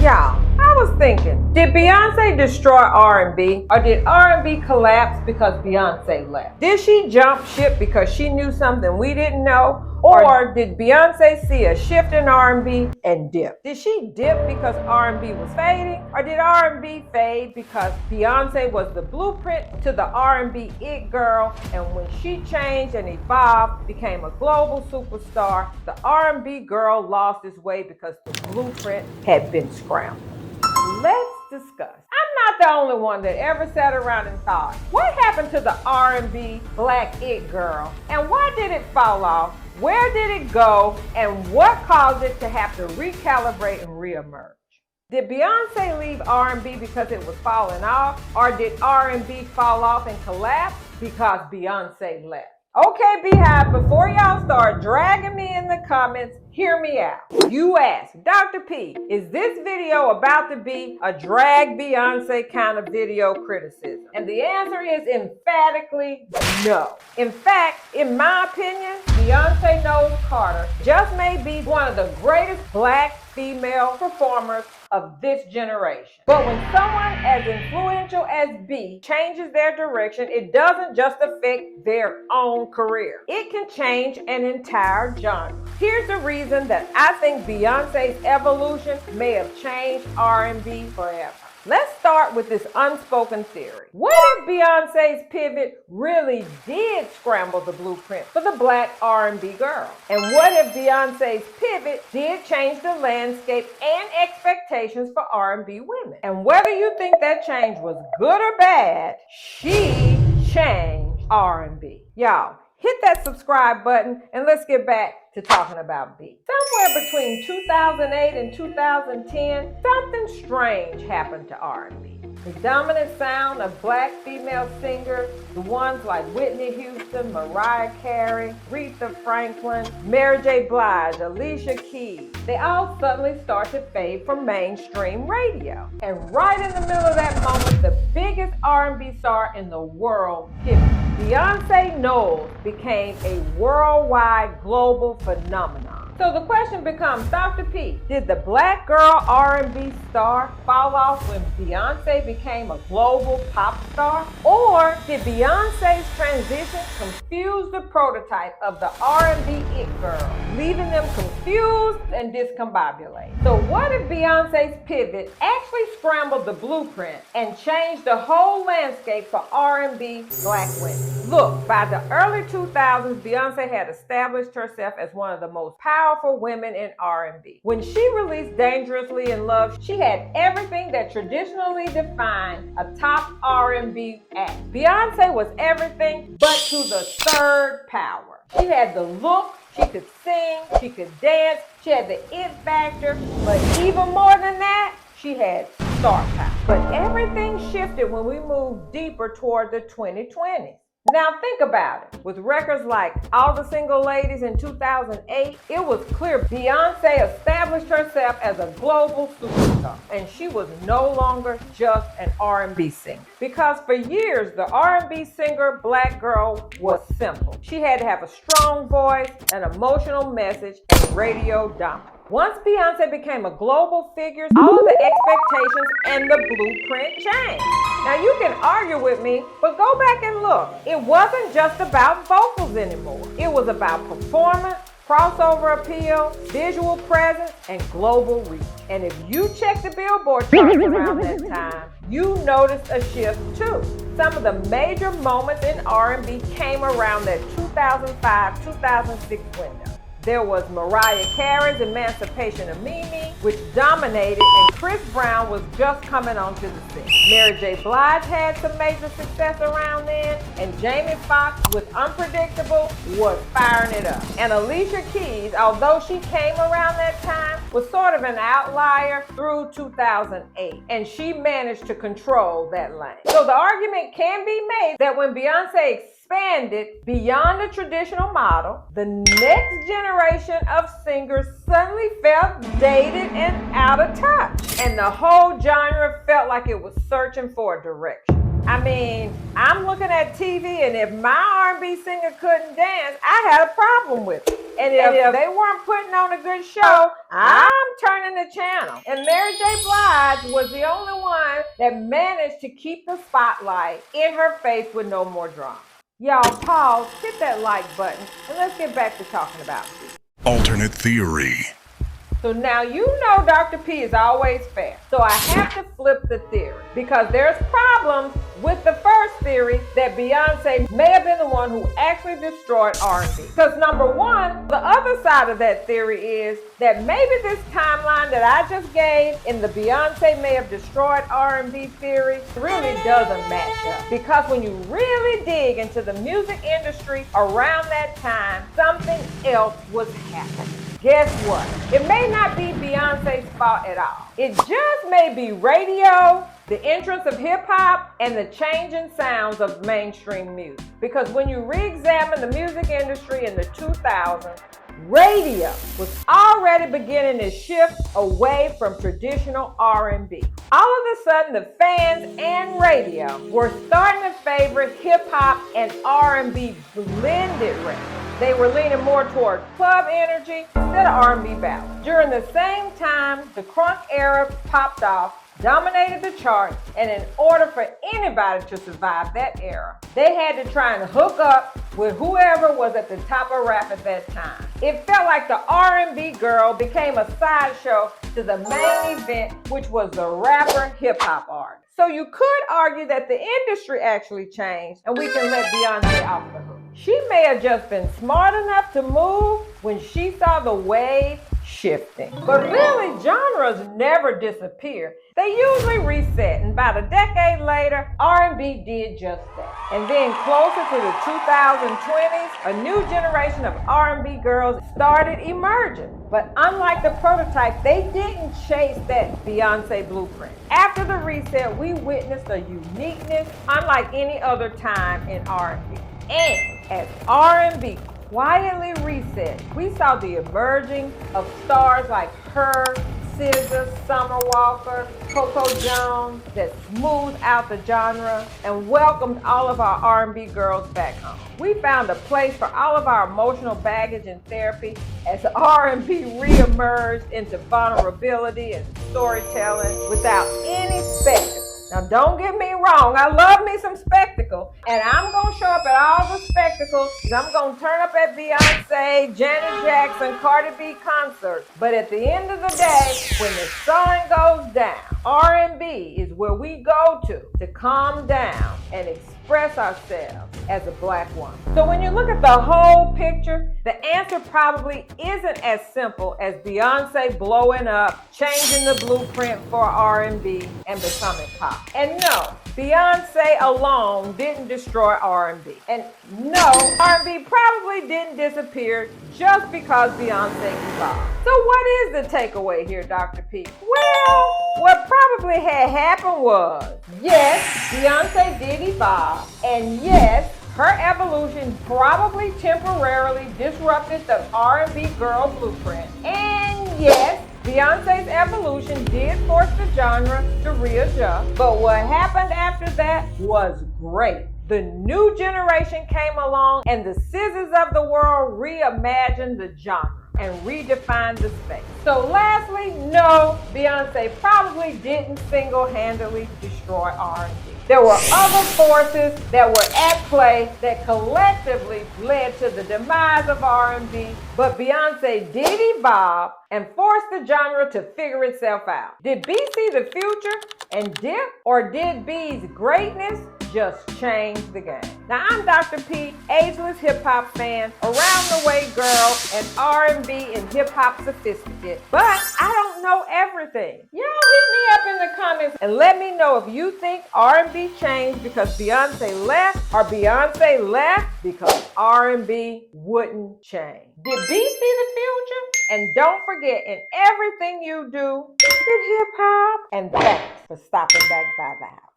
Y'all, I was thinking, did Beyonce destroy R&B or did R&B collapse because Beyonce left? Did she jump ship because she knew something we didn't know? Or did Beyonce see a shift in R&B and dip? Did she dip because R&B was fading? Or did R&B fade because Beyonce was the blueprint to the R&B it girl, and when she changed and evolved, became a global superstar, the R&B girl lost its way because the blueprint had been scrambled? Let's discuss. I'm not the only one that ever sat around and thought, what happened to the R&B black it girl? And why did it fall off? Where did it go? And what caused it to have to recalibrate and reemerge? Did Beyonce leave R&B because it was falling off? Or did R&B fall off and collapse because Beyonce left? Okay, Beehive, before y'all start dragging me in the comments, hear me out. You asked, Dr. P, is this video about to be a drag Beyonce kind of video criticism? And the answer is emphatically no. In fact, in my opinion, Beyonce Knowles Carter just may be one of the greatest black female performers of this generation. But when someone as influential as B changes their direction, it doesn't just affect their own career. It can change an entire genre. Here's the reason that I think Beyonce's evolution may have changed R&B forever. Let's start with this unspoken theory. What if Beyonce's pivot really did scramble the blueprint for the black R&B girl? And what if Beyonce's pivot did change the landscape and expectations for R&B women? And whether you think that change was good or bad, she changed R&B. Y'all, hit that subscribe button and let's get back to talking about B. Somewhere between 2008 and 2010, something strange happened to R&B. The dominant sound of black female singers, the ones like Whitney Houston, Mariah Carey, Aretha Franklin, Mary J. Blige, Alicia Keys, they all suddenly start to fade from mainstream radio. And right in the middle of that moment, the biggest R&B star in the world pivoted. Beyonce Knowles became a worldwide global phenomenon. So the question becomes, Dr. P, did the black girl R&B star fall off when Beyonce became a global pop star? Or did Beyonce's transition confuse the prototype of the R&B it girl, leaving them confused and discombobulated? So what if Beyonce's pivot actually scrambled the blueprint and changed the whole landscape for R&B black women? Look, by the early 2000s, Beyonce had established herself as one of the most powerful women in R&B. When she released Dangerously in Love, she had everything that traditionally defined a top R&B act. Beyonce was everything but to the third power. She had the look, she could sing, she could dance, she had the it factor, but even more than that, she had star power. But everything shifted when we moved deeper toward the 2020s. Now think about it. With records like All the Single Ladies in 2008, it was clear Beyonce established herself as a global superstar, and she was no longer just an R&B singer. Because for years, the R&B singer black girl was simple. She had to have a strong voice, an emotional message, and radio dominance. Once Beyonce became a global figure, all of the expectations and the blueprint changed. Now you can argue with me, but go back and look. It wasn't just about vocals anymore. It was about performance, crossover appeal, visual presence, and global reach. And if you check the Billboard charts around that time, you noticed a shift too. Some of the major moments in R&B came around that 2005-2006 window. There was Mariah Carey's Emancipation of Mimi, which dominated, and Chris Brown was just coming onto the scene. Mary J. Blige had some major success around then, and Jamie Foxx with Unpredictable was firing it up. And Alicia Keys, although she came around that time, was sort of an outlier through 2008, and she managed to control that lane. So the argument can be made that when Beyonce expanded beyond the traditional model, the next generation of singers suddenly felt dated and out of touch, and the whole genre felt like it was searching for a direction. I mean, I'm looking at TV, and if my R&B singer couldn't dance, I had a problem with it. And if they weren't putting on a good show, I'm turning the channel. And Mary J. Blige was the only one that managed to keep the spotlight in her face with no more drama. Y'all, pause, hit that like button, and let's get back to talking about this. Alternate theory. So now you know Dr. P is always fair. So I have to flip the theory because there's problems with the first theory that Beyonce may have been the one who actually destroyed R&B. Because number one, the other side of that theory is that maybe this timeline that I just gave in the Beyonce may have destroyed R&B theory really doesn't match up. Because when you really dig into the music industry around that time, something else was happening. Guess what? It may not be Beyonce's fault at all. It just may be radio, the entrance of hip-hop, and the changing sounds of mainstream music. Because when you re-examine the music industry in the 2000s, radio was already beginning to shift away from traditional R&B. All of a sudden, the fans and radio were starting to favor hip-hop and R&B blended records. They were leaning more toward club energy instead of R&B ballads. During the same time, the crunk era popped off, dominated the charts, and in order for anybody to survive that era, they had to try and hook up with whoever was at the top of rap at that time. It felt like the R&B girl became a sideshow to the main event, which was the rapper hip-hop artist. So you could argue that the industry actually changed, and we can let Beyonce off the hook. She may have just been smart enough to move when she saw the wave shifting. But really, genres never disappear. They usually reset, and about a decade later, R&B did just that. And then closer to the 2020s, a new generation of R&B girls started emerging. But unlike the prototype, they didn't chase that Beyonce blueprint. After the reset, we witnessed a uniqueness unlike any other time in R&B. And as R&B quietly reset, we saw the emerging of stars like H.E.R, SZA, Summer Walker, Coco Jones that smoothed out the genre and welcomed all of our R&B girls back home. We found a place for all of our emotional baggage and therapy as R&B re-emerged into vulnerability and storytelling without any spectacle. Now, don't get me wrong, I love me some spectacle, and I'm going to show up at all the spectacles, and I'm going to turn up at Beyonce, Janet Jackson, Cardi B concerts. But at the end of the day, when the sun goes down, R&B is where we go to calm down and express ourselves as a black woman. So when you look at the whole picture, the answer probably isn't as simple as Beyonce blowing up, changing the blueprint for R&B, and becoming pop. And no, Beyonce alone didn't destroy R&B. And no, R&B probably didn't disappear just because Beyonce evolved. So what is the takeaway here, Dr. P? Well, what probably had happened was, yes, Beyonce did evolve, and yes, her evolution probably temporarily disrupted the R&B girl blueprint. And yes, Beyonce's evolution did force the genre to readjust. But what happened after that was great. The new generation came along and the SZAs of the world reimagined the genre and redefined the space. So lastly, no, Beyonce probably didn't single-handedly destroy R&B. There were other forces that were at play that collectively led to the demise of R&B, but Beyonce did evolve and force the genre to figure itself out. Did B see the future and dip, or did B's greatness just change the game? Now, I'm Dr. P, ageless hip-hop fan, around the way girl, and R&B and hip-hop sophisticate, but I don't know everything. Y'all hit me up in the comments and let me know if you think R&B changed because Beyonce left, or Beyonce left because R&B wouldn't change. Did B see the future? And don't forget, in everything you do, keep it hip-hop, and thanks for stopping back by the house.